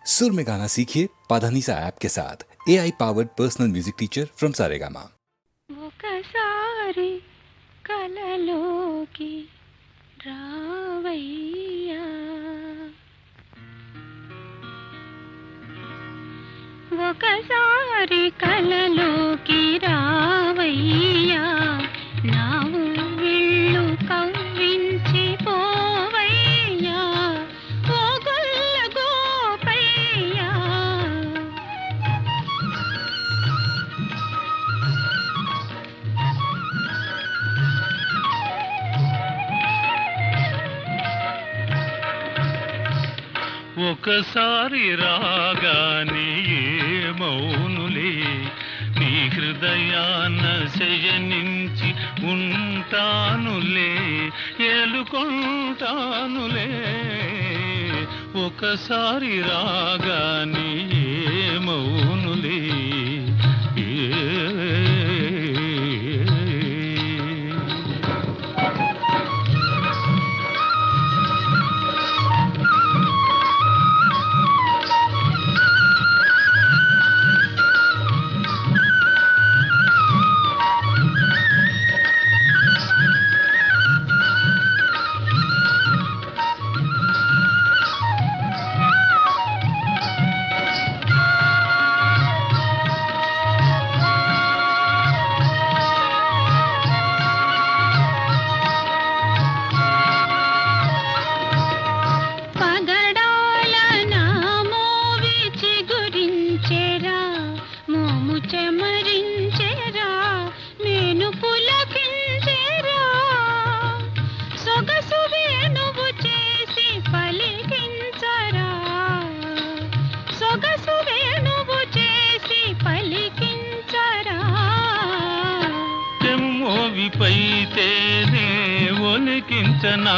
सुर में गाना सीखिए पाधानीसा ऐप के साथ AI powered personal music teacher from Saregama. ఒకసారి కలలోకి రావయ్యా, ఒకసారి కలలోకి రావయ్యా, నా ఊళ్ళు కవ్వించి పోవయ్యా, ఓ గొల్ల గోపయ్యా. ఒకసారి రాగానే మౌనులే నీ హృదయాన శయనించి ఉంటానులే, ఏలుకుంటానులే. ఒకసారి రాగానే మౌనులే పగడాల నా మోవి చిగురించెరా, మోము చెమరించెరా, మేను పులకించెరా, సొగసు వేణువు చేసి పలికించరా, సొగసు వేణువు చేసి పలికించరా. తెమ్మోవిపైతేనే ఒలికించనా,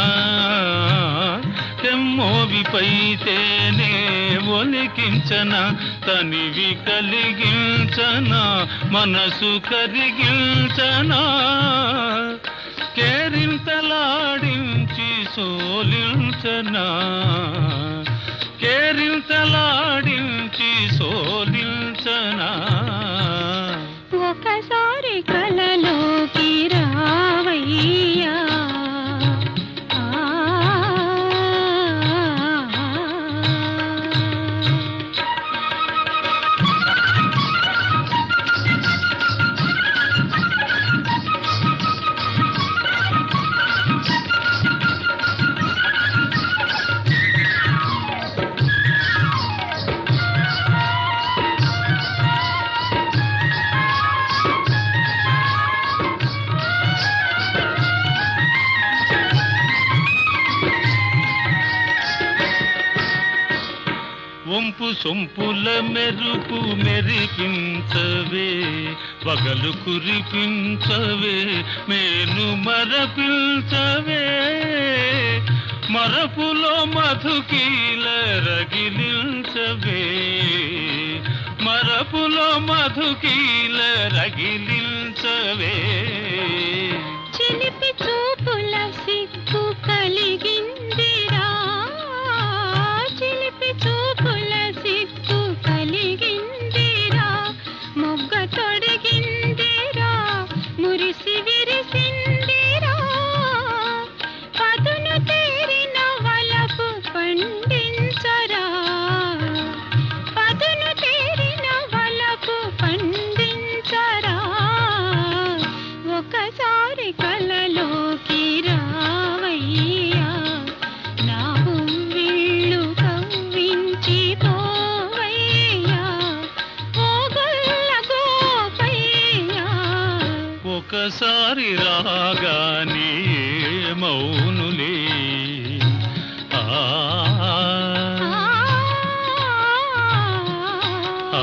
తెమ్మోవిపైతేనే ఒలికించనా, తనివి కలిగించనా, మనసు కరిగించనా, కేరింతలాడించి సోలించనా, కేరింతలాడించి సోలించనా. ఒకసారి కలలోకి రావయ్యా, వంపు సొంపుల మెరుపు మెరిపించవే, పగలు కురిపించవే, మేను మరపించవే, మరపులో మధుకీల రగిలించవే, మరపులో మధుకీల రగిలించవే. చిలిపి చూపుల సిగ్గు కలిగిందిరా, చిలిపి చూపుల సిగ్గు కలిగిందిరా, మొగ్గ తొడిగిందిరా, మురిసి విరిసిందిరా, పదును తేరిన వలపు పండించరా, పదును తేరిన వలపు పండించరా. ఒకసారి కలలోకి రావయ్యా, నా ఊళ్ళు కవ్వించి పోవయ్యా, ఓ గొల్ల గోపయ్యా. ఒకసారి రాగానే మౌనులే ఆ ఆ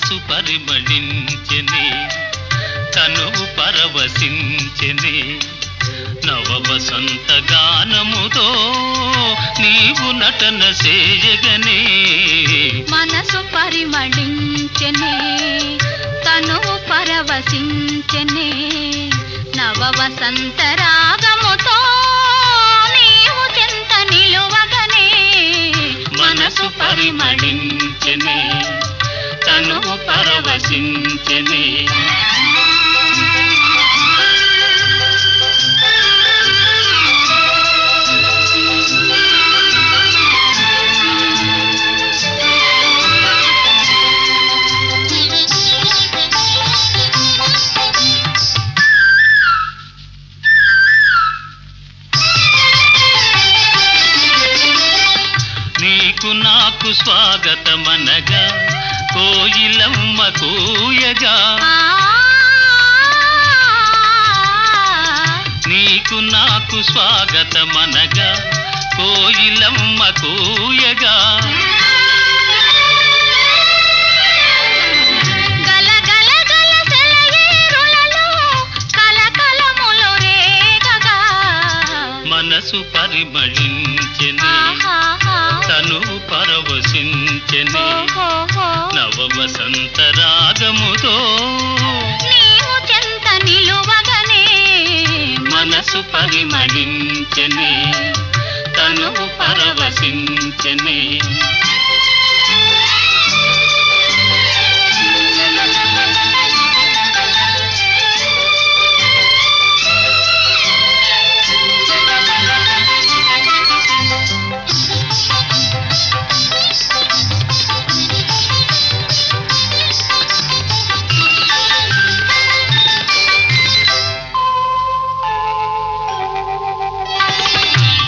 మనసు పరిమళించెనే తనువు పరవశించెనే నవ వసంత గానముతో నీవు నటన చేయగనే మనసు పరిమళించెనే తనువు పరవశించెనే నవ వసంత రాగముతో నీవు చెంత నిలువగనే మనసు పరిమళించెనే తనువు పరవశించెనే నీకు నాకు స్వాగతమనగా కోయిలమ్మ కూయగా నీకు నాకు స్వాగతమనగా కోయిలమ్మ కూయగా గల గల గల సెలయేరులలో కలకలములు రేగగా మనసు పరిమళించెనే తను పరవశించెనే నవ వసంత రాగముతో నీవు చెంత నిలువగనే మనసు పరిమళించెనే తను పరవశించెనే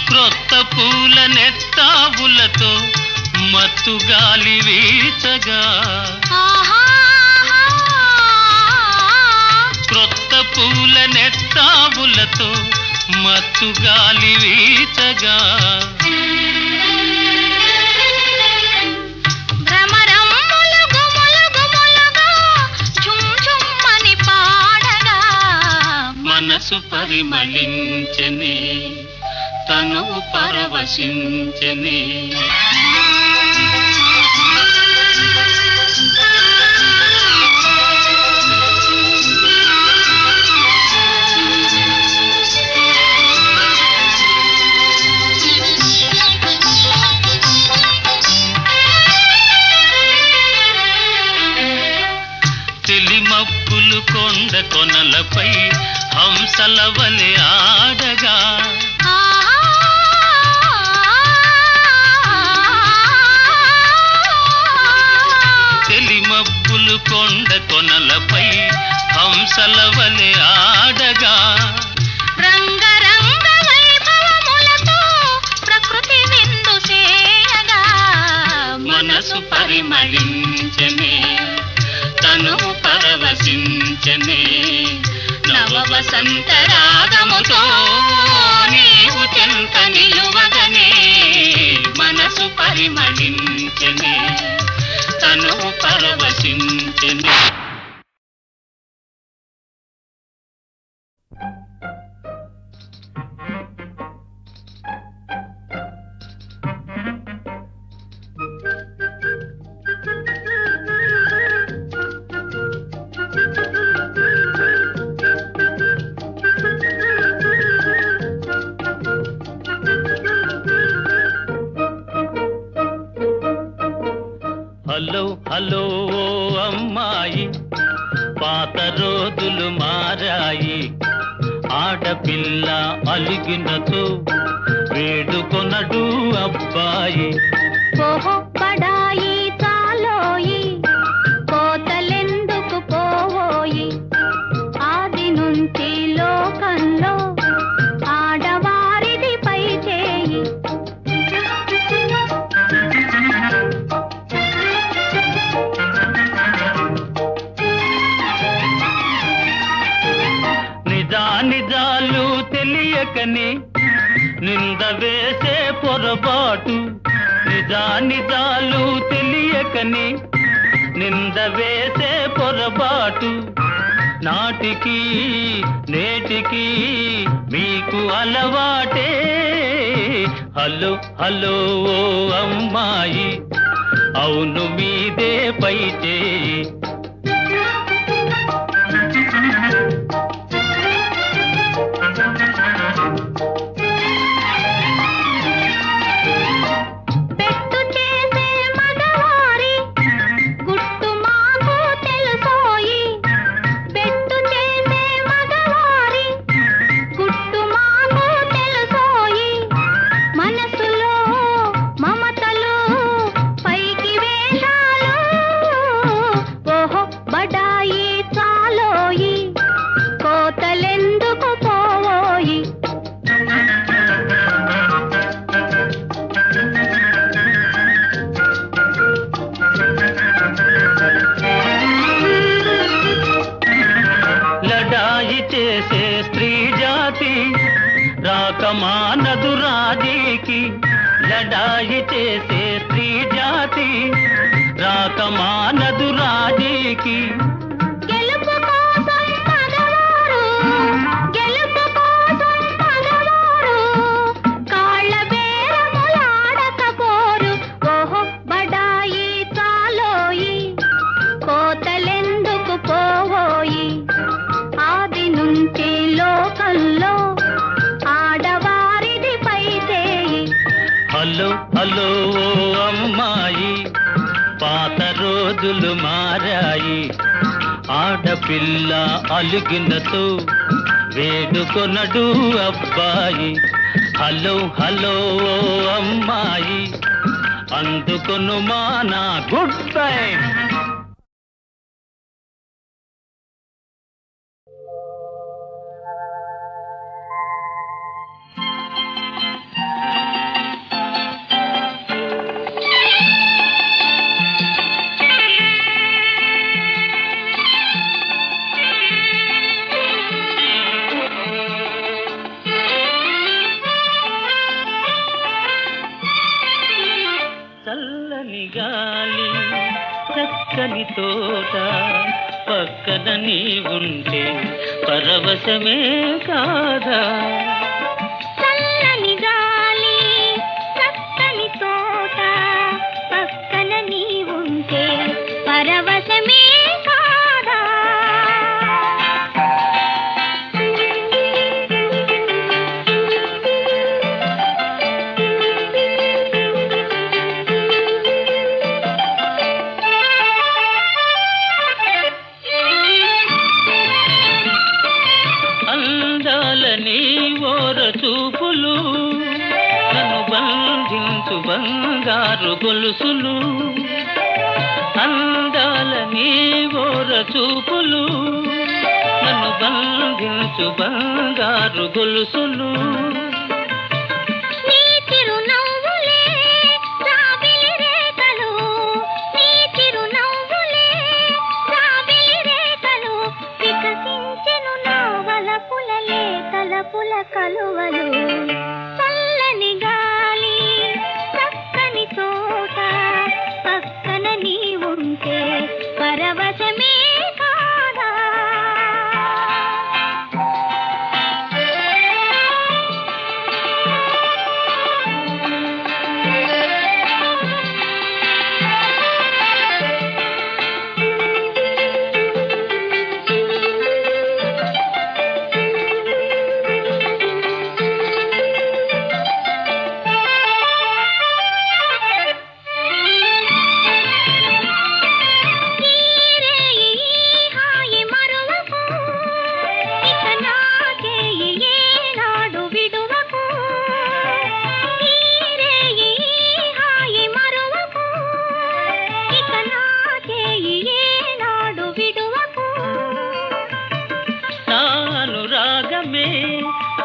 క్రొత్త పూల నెత్తావులతో మత్తు గాలి వీచగా క్రొత్త పూల నెత్తావులతో మత్తు గాలి వీచగా భ్రమరమ్ములు గుములు గుములుగా ఝుమ్ ఝుమ్మని పాడగా మనసు పరిమళించెనే తను పరవశించెనే తెలిమప్పులు కొండ కొనలపై హంసల వలె ఆడగా తెలిమప్పులు కొండ కొనలపై హంసల వలె ఆడగా రంగరంగ వైభవములతో ప్రకృతి విందు చేయగా మనసు పరిమళించెనే తను పరవశించెనే నవ వసంత రాగముతో నీవు చెంత నిలువగనే మనసు పరిమళించెనే తను పరవశించెనే హలో హలో ఓ అమ్మాయి పాత రోజులు మారాయి ఆడపిల్ల అలిగినతో వేడుకొనడు అబ్బాయి ఓహో పడాయి చాలోయి కోతలెందుకు పోవోయి ఆది నుంచి లోకంలో ఆడవారిది పై చేయి నిజాలు తెలియకని నింద వేసే పొరపాటు నిజాలు తెలియకని నింద వేసే పొరపాటు నాటికి నేటికి మీకు అలవాటే. హలో హలో ఓ అమ్మాయి, అవును మీదే పై చేయి. పెట్టు చేసే మగవారి గుట్టు మాకు తెలుసోయి. పెట్టు చేసే మగవారి గుట్టు మాకు తెలుసోయి. మనసులో మమతలు పైకి వేషాలు, ఓహో బడాయి చాలోయి, కోతలెందుకు పోవోయి. లడాయి చేసే స్త్రీ జాతి రాకమానదు రాజీకి. లడాయి చేసే స్త్రీ జాతి రాకమానదు రాజీకి. గెలుపు కోసం మగవారు, గెలుపు కోసం మగవారు కాళ్ళ బేరములాడకపోరు. ఓహో బడాయి చాలోయి, కోతలెందుకు పోవోయి. ఆది నుంచి లోకంలో ఆడవారిది పై చేయి. హలో హలో ఓ అమ్మాయి, పాత రోజులు మారాయి. ఆడపిల్ల అలుగినతో వేడుకొనడు అబ్బాయి. హలో హలో ఓ అమ్మాయి, అందుకొను మా నా గుడ్ బై. చల్లని గాలి చక్కని తోట పక్కన నీ ఉంటే పరవశమే కాదా. చల్లని గాలి చక్కని తోట పక్కన నీ ఉంటే పరవశమే కాదా. అందాలని ఓర చూపులు నన్ను బంధించు బంగారు గొలుసులు. అందాలని ఓర చూపులు నన్ను బంధించు బంగారు గొలుసులు. నీ చిరునవ్వులే జాబిలి రేఖలు, నీ చిరునవ్వులే జాబిలి రేఖలు, వికసించెను నా వలపుల లేతలపుల కలువలు. చల్లని గాలి చక్కని తోట పక్కన నీ ఉంటే పరవశమే కాదా.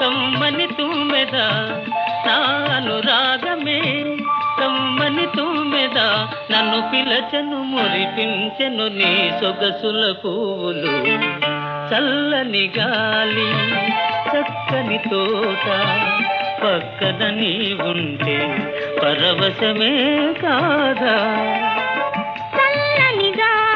కమ్మని తుమ్మెద నా అనురాగమే కమ్మని తుమ్మెద నన్ను పిలచను మురిపించెను నీ సొగసుల పువ్వులు చల్లని గాలి చక్కని తోట పక్కన నీ ఉంటే పరవశమే కాదా చల్లని గాలి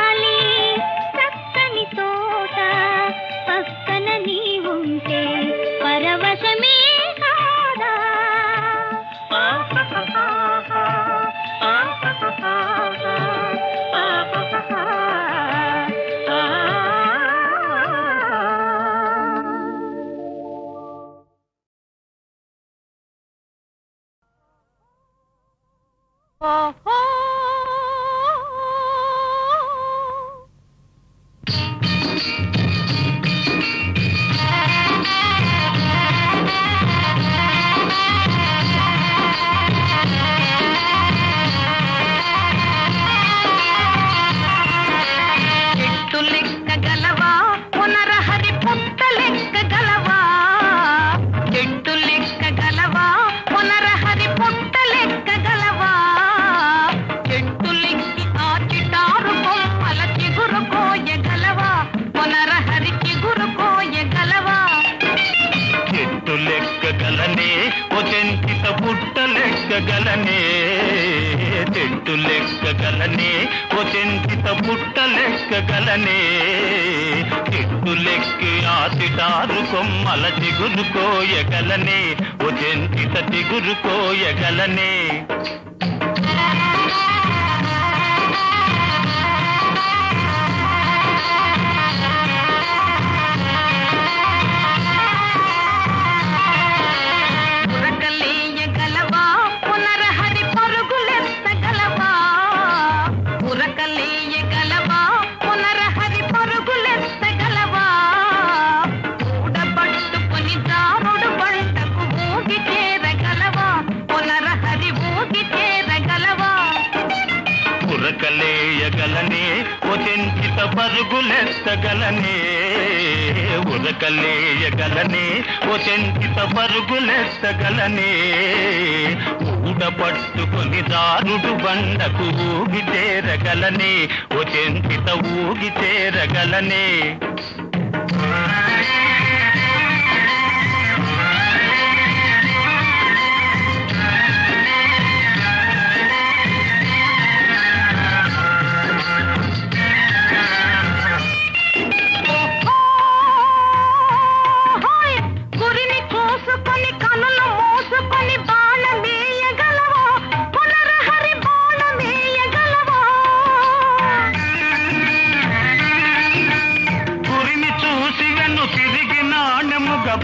లెక్కగలనే చెట్టు లెక్కగలనే ఓ చెంచిత పుట్ట లెక్కగలనే చెట్టు లెక్కి ఆ సిటారు కొమ్మల చిగురు కోయగలనే ఓ చెంచిత చిగురు కోయగలనే ఉరకలేయగలనే ఓ చెంచిత పరుగులెత్తగలనే ఉరకలేయగలనే ఓ చెంచిత పరుగులెత్తగలనే ఊడ పట్టుకొని దారుడు బండకు ఊగి చేరగలనే ఓ చెంచిత ఊగి చేరగలనే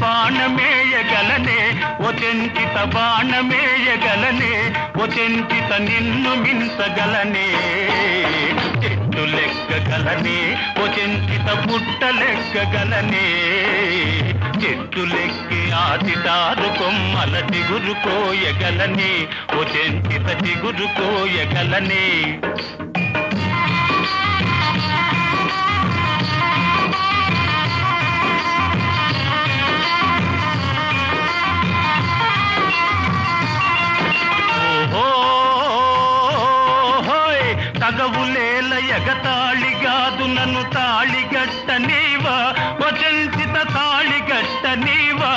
బాణమేయగలనే ఓ చెంచిత బాణమేయగలనే ఓ చెంచిత నిన్ను మించగలనే చెట్టు లెక్కగలనే ఓ చెంచిత పుట్ట లెక్కగలనే చెట్టు లెక్కి ఆ సిటారు కొమ్మల చిగురు కోయగలనే ఓ చెంచిత చిగురు కోయగలనే తగవులేల ఎగతాళిగాదు నన్ను తాళిగట్ట నీవా ఓ చెంచిత తాళిగట్ట నీవా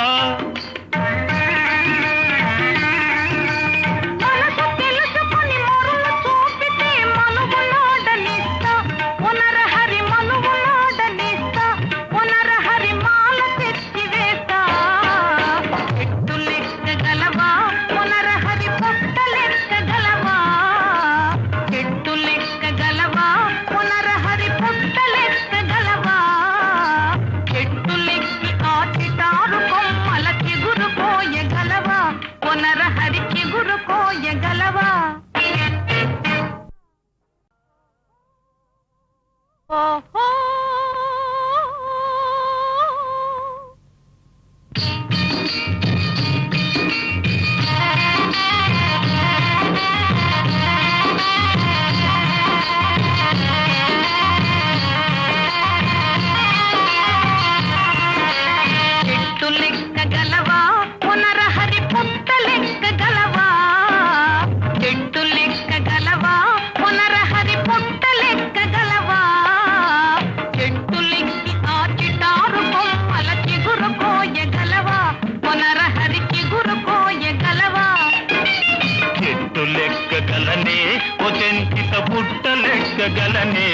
లెక్కగలనే ఓ చెంచిత పుట్ట లెక్కగలనే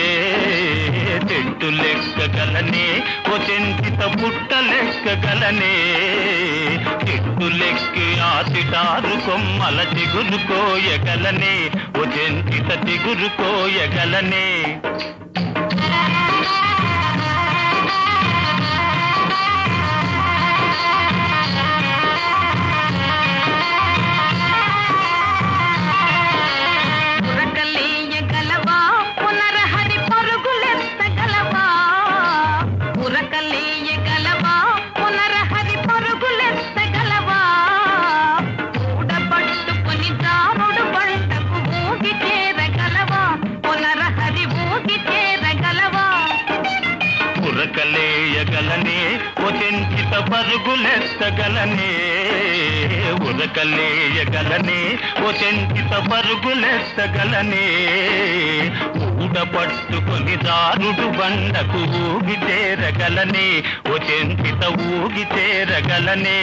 చెట్టు లెక్కగలనే ఓ చెంచిత పుట్ట లెక్కగలనే చెట్టు లెక్కి ఆ సిటారు కొమ్మల చిగురు కోయగలనే ఓ చెంచిత చిగురు కోయగలనే ఉరకలేయగలనే ఓ చెంచిత పరుగులెత్తగలనే ఉరకలేయగలనే ఓ చెంచిత పరుగులెత్తగలనే ఊడ పట్టుకొని దారుడు బండకు ఊగి చేరగలనే ఓ చెంచిత ఊగి చేరగలనే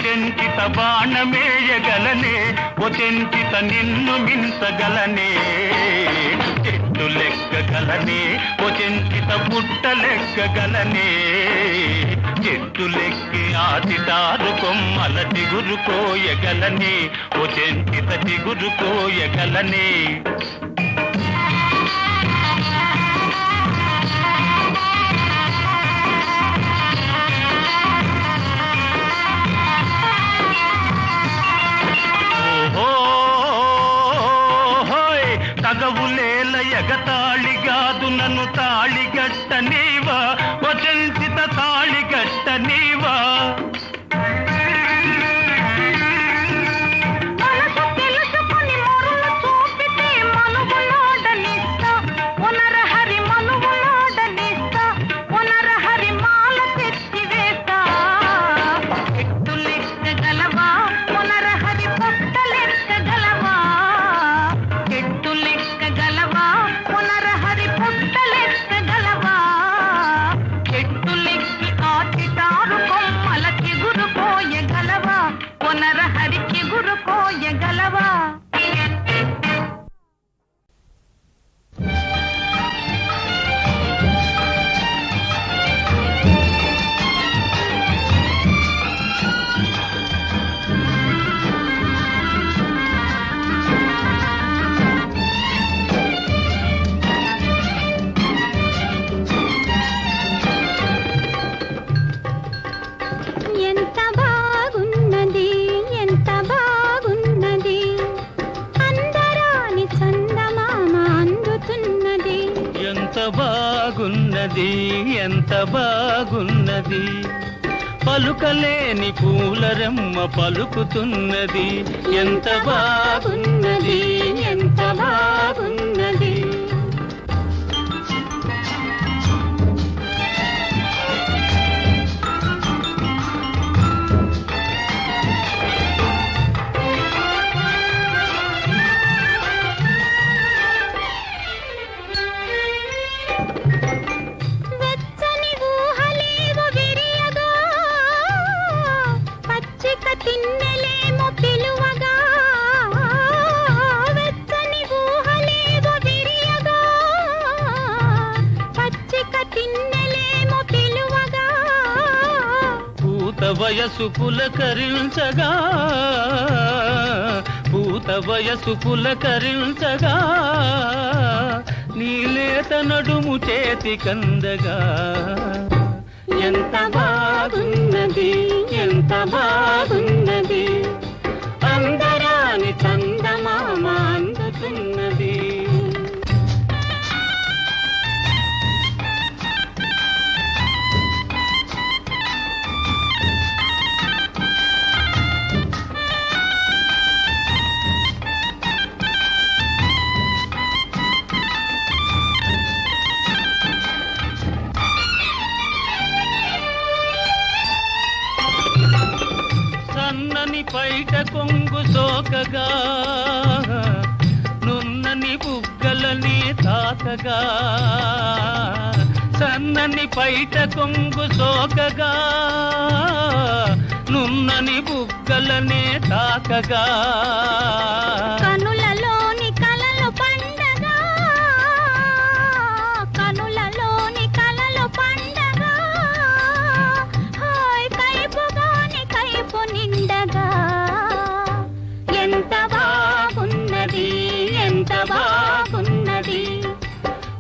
చెంచిత బాణమేయగలనే ఓ చెంచిత నిన్ను మించగలనే చెట్టు లెక్కగలనే ఓ చెంచిత పుట్ట లెక్కగలనే చెట్టు లెక్కి ఆదితారు కొమ్మల చిగురు కోయగలనే ఓ చెంచిత చిగురు కోయగలనే తగవులేల ఎగతాళిగాదు నన్ను తాళిగట్ట నీవా వచంచిత తాళిగట్ట నీవా ఎంత బాగున్నది పలుకలేని పూలరెమ్మ పలుకుతున్నది ఎంత బాగున్నది ఎంత బాగున్నది వయసు పులకరించగా పూత వయసు పులకరించగా నీలేత నడుము చేతి కందగా ఎంత బాగున్నది ఎంత బాగున్నది అందరాని చందమామ అందుతున్నది పైట కొంగు సోకగా నున్నని బుగ్గలని తాకగా సన్నని పైట కొంగు సోకగా నున్నని బుగ్గలని తాకగా కనులలోని కలలు పండగా కనులలోని కలలు పండగా హాయ్ కైపుగాని కైపు నిండగా ఎంత బాగున్నది ఎంత బాగున్నది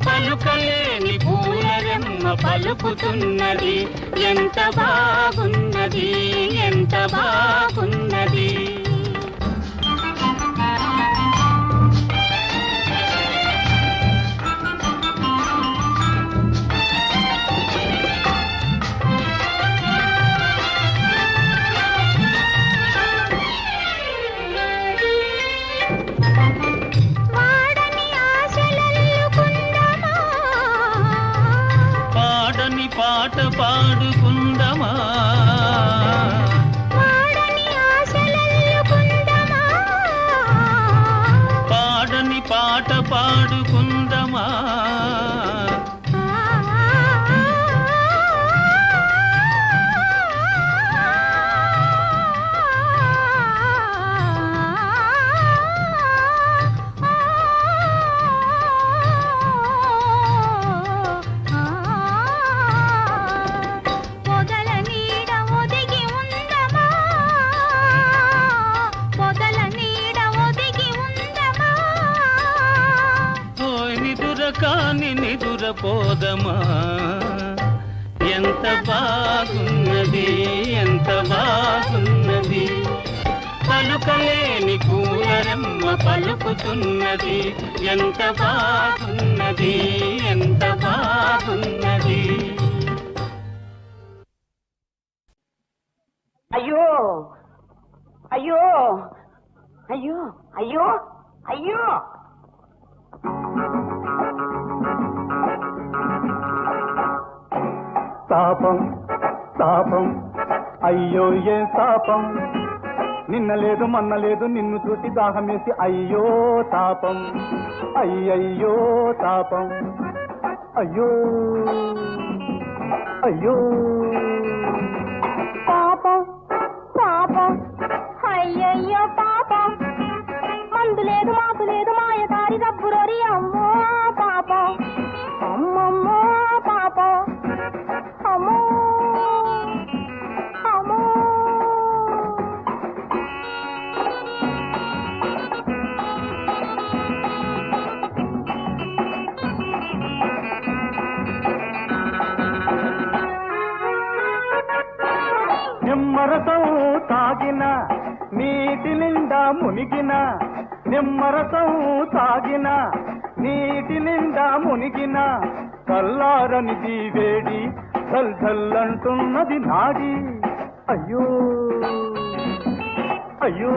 పలుకలేని పూలరెమ్మ పలుకుతున్నది ఎంత బాగున్నది ఎంత బాగున్నది పాట పాడుకుందమా పాడని ఆశలల్లుకుందమా పాడని పాట పాడుకుందమా ఆ, ఆ, ఆ, ఆ. కాని నిదురపోదమా ఎంత బాగున్నది ఎంత బాగున్నది పలుకలేని కూలరెమ్మ పలుకుతున్నది ఎంత బాగున్నది ఎంత బాగున్నది. అయ్యో అయ్యో అయ్యో అయ్యో అయ్యో తాపం తాపం అయ్యో ఏ తాపం నిన్న లేదు మొన్న లేదు నిన్ను చూసి దాహమేసి అయ్యో తాపం అయ్యయ్యో తాపం అయ్యో అయ్యో పాపం పాపం అయ్యయ్యో పాపం మందు లేదు మాకు లేదు మాయదారి డబ్బురోరి అమ్మో పాపం అమ్మమ్మో పాపం అమ్మో అమ్మో నిమ్మరసం తాగిన నీటి నిండా మునిగిన నిమ్మరసం తాగిన నీటి నిండా మునిగిన కల్లారనిది వేడి ధల్ ధల్ అంటున్నది నాడి అయ్యో అయ్యో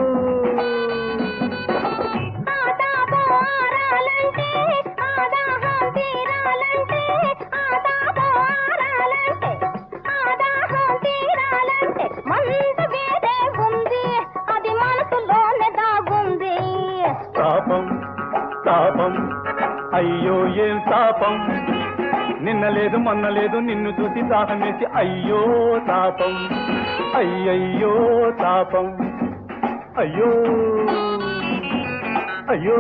తాపం తాపం అయ్యో ఏం తాపం నిన్న లేదు మొన్న లేదు నిన్ను చూసి దాహమేసి అయ్యో తాపం అయ్యయ్యో తాపం అయ్యో అయ్యో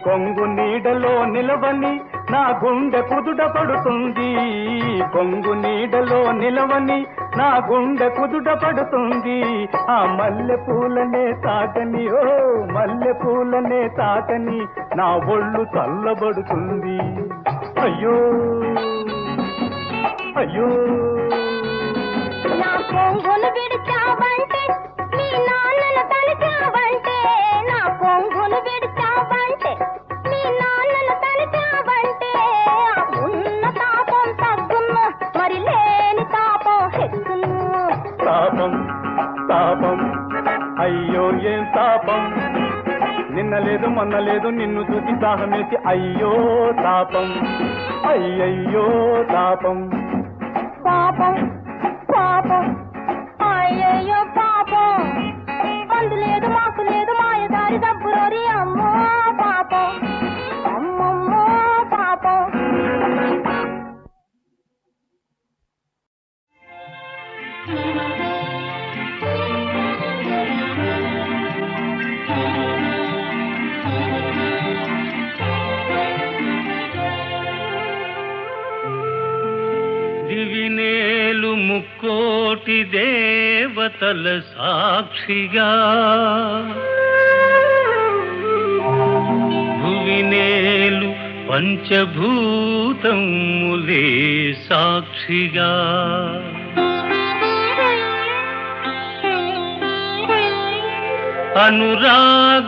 కొంగు నీడలో నిలవని నా గుండె కుదుట పడుతుంది కొంగు నీడలో నిలవని నా గుండె కుదుట పడుతుంది ఆ మల్లె పూలనే తాకని ఓ మల్లె పూలనే తాకని నా ఒళ్ళు చల్లబడుతుంది అయ్యో అయ్యో నా కొంగును విడిచావంటే నీ నాన్నను తలిచావంటే నా కొంగును విడిచావంటే నీ నాన్నను తలిచావంటే ఉన్న తాపం తగ్గును మరి లేని తాపం హెచ్చును తాపం తాపం అయ్యో ఏం తాపం నిన్న లేదు మొన్న లేదు నిన్ను చూసి దాహమేసి అయ్యో తాపం అయ్యయ్యో తాపం పాపం పాపం అయ్యయ్యో పాపం మందు లేదు మాకు లేదు మాయదారి డబ్బురోరి అమ్మో పాపం అమ్మమ్మో పాపం దివినేలు ముక్కోటి దేవతల సాక్షిగా భువినేలు పంచభూతములే సాక్షిగా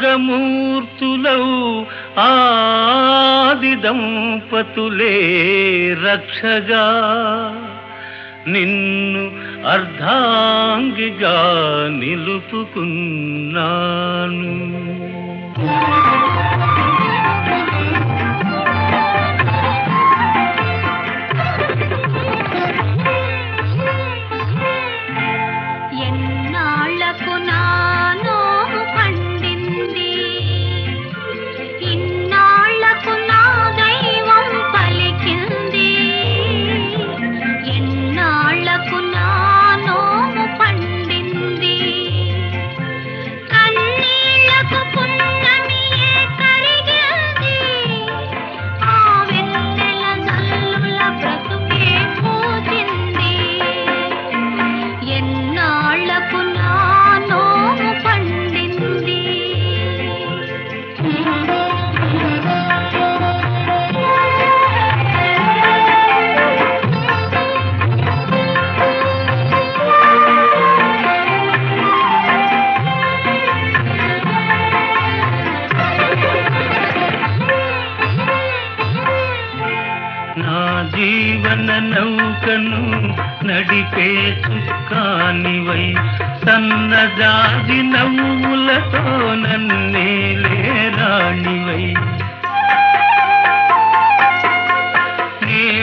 అనురాగమూర్తులౌ ఆది దంపతులే రక్షగా నిన్ను అర్ధాంగిగా నిలుపుకున్నాను ఎన్నాళ్లకు నానో పండింది ఇన్నాళ్లకు నా దైవం పలికింది ఎన్నాళ్లకు నానో పండింది చుక్కానివై సన్నజాజి నవ్వులతో నన్నేలే రాణివై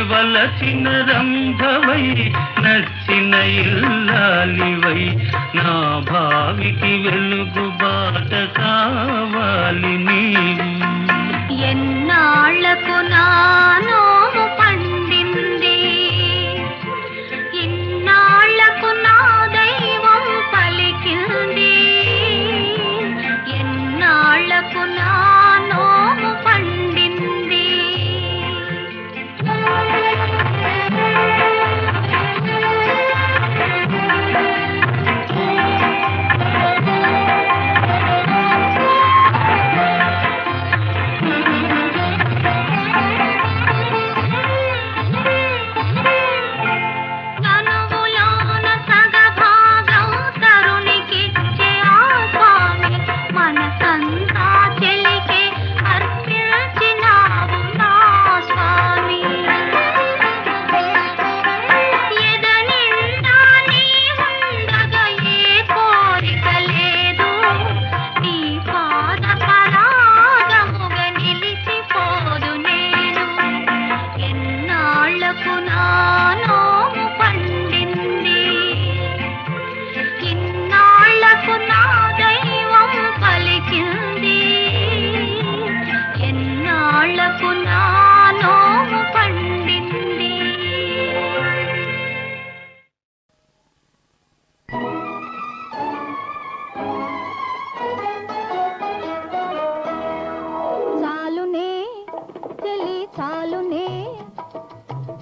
వలచిన రంభవై నచ్చిన ఇల్లాలివై నా భావికి వెలుగు బాట కావాలి నీవు ఎన్నాళ్లకు నానోము పండింది ఇన్నాళ్లకు నా దైవం పలికింది ఎన్నాళ్లకు నానోము పండింది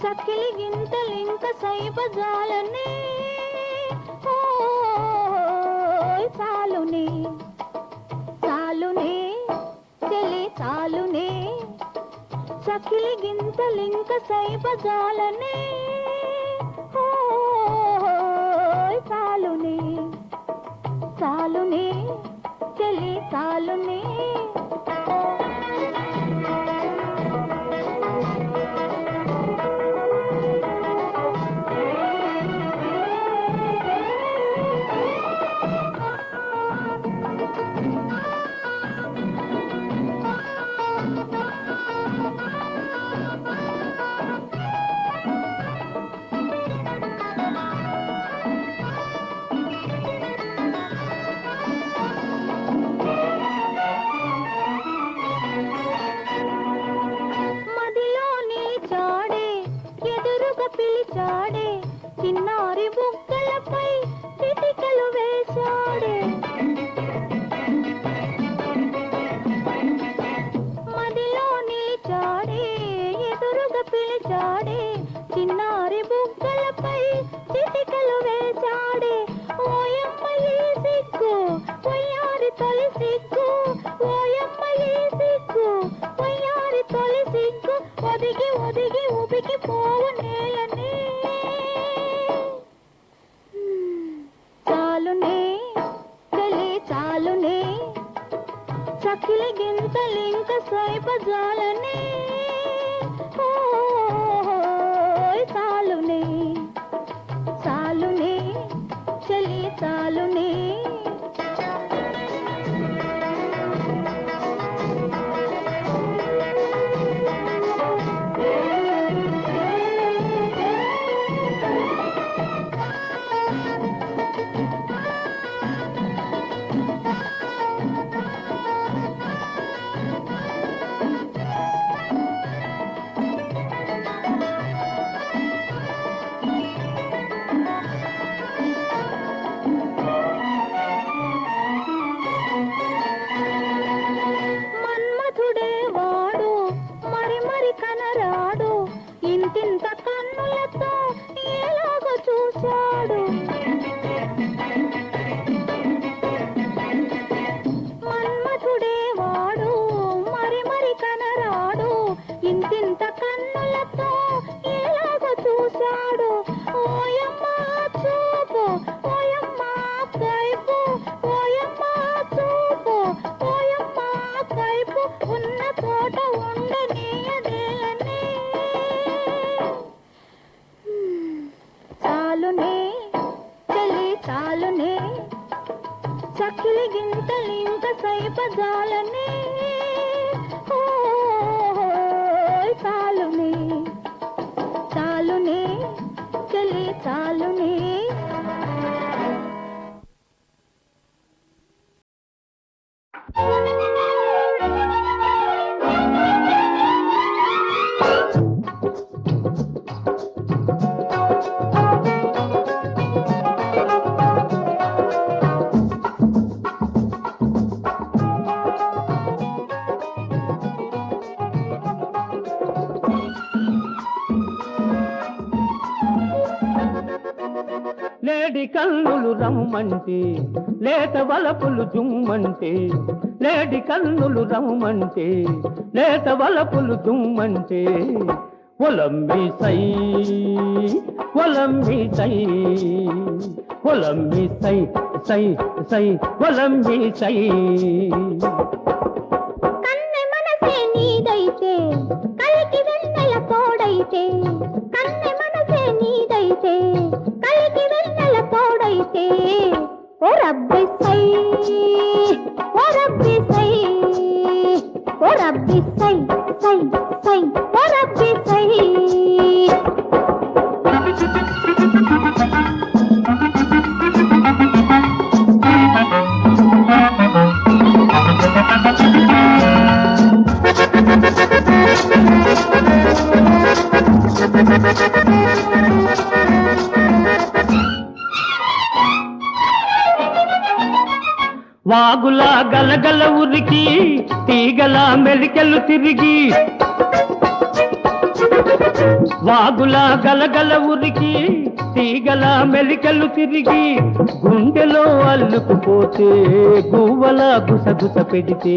చక్కిలి గింతలింక సైబజాలనే చాలునే చాలునే చెలి చాలునే చక్కిలి గింతలింక సైబజాలనే చాలునే చాలునే చెలి చాలునే పిలిచాడే చిన్నారి బుగ్గలపై చిటికలు వేశాడే మదిలో నిలిచాడే ఎదురుగా పిలిచాడే చిన్నారి బుగ్గలపై చిటికలు వేశాడే ఓయమ్మ ఈ సిగ్గు వయ్యారి తొలి సిగ్గు ఓయమ్మ ఈ సిగ్గు వయ్యారి తొలి సిగ్గు ఒదిగి ఒదిగి ఉబికి పోవు నేలనే చాలునే చలి చాలునే చకిలి గింతలింక సైబజాలనే చాలునే చాలునే చలి చాలునే చాలునే చకిలి గింతలింక సైపజాలనే ఓ చాలునే చాలునే చలి చాలునే లేడి కన్నులు రమ్మంటే లేత వలపులు జుమ్మంటే లేడి కన్నులు రమ్మంటే లేత వలపులు జుమ్మంటే ఒలంబి సై ఒలంబి సై ఒలంబి సై సై సై ఒలంబి సై కన్నె మనసే నీదైతే కలికి వెన్నెల తోడైతే కన్నె మనసే నీదైతే కలికి వెన్నెల తోడైతే ఓ రబ్బి సై ఓ రబ్బి సై ఓ రబ్బి సై సై సై ఓ రబ్బి సై వాగులా గలగల ఉరికి తీగలా మెలికెలు తిరిగి వాగులా గలగల ఉరికి తీగలా మెలికెలు తిరిగి గుండెలో అల్లుకుపోతే గువ్వలా గుసగుస పెడితే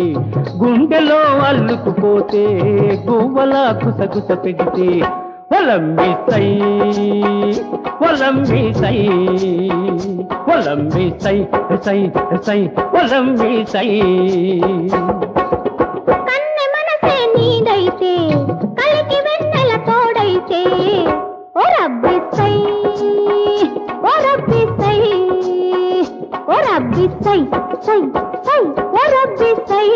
గుండెలో అల్లుకుపోతే గువ్వలా గుసగుస పెడితే ఒలంబి సై ఒలంబి సై ఒలంబి సై సై సై ఒలంబి సై కన్నె మనసే నీదైతే కలికి వెన్నెల తోడైతే ఓ రబ్బి సై ఓ రబ్బి సై ఓ రబ్బి సై సై సై ఓ రబ్బి సై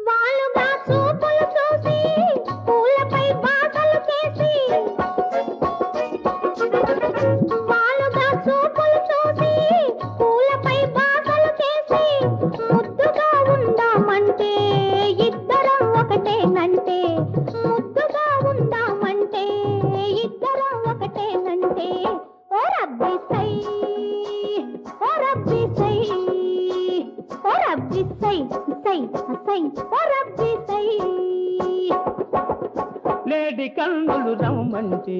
వాలుగా చూపులు చూసి పూలపై బాసలు చేసి వాలుగా చూపులు చూసి పూలపై బాసలు చేసి ముద్దుగా ఉందామంటే ఇద్దరం ఒకటేనంటే ముద్దుగా ఉందామంటే ఇద్దరం ఒకటేనంటే ఓ రబ్బి సై ఓ రబ్బి సై ఓ రబ్బి సై సై సై ఓ రబ్బి సై లేడి కన్నులు రమ్మంటే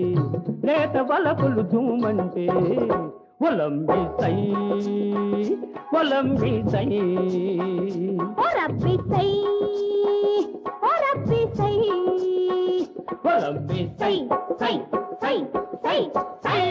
లేత వలపులు జుమ్మంటే ఒలంబి సై ఒలంబి సై ఓ రబ్బి సై ఓ రబ్బి సై ఒలంబి సై సై సై సై సై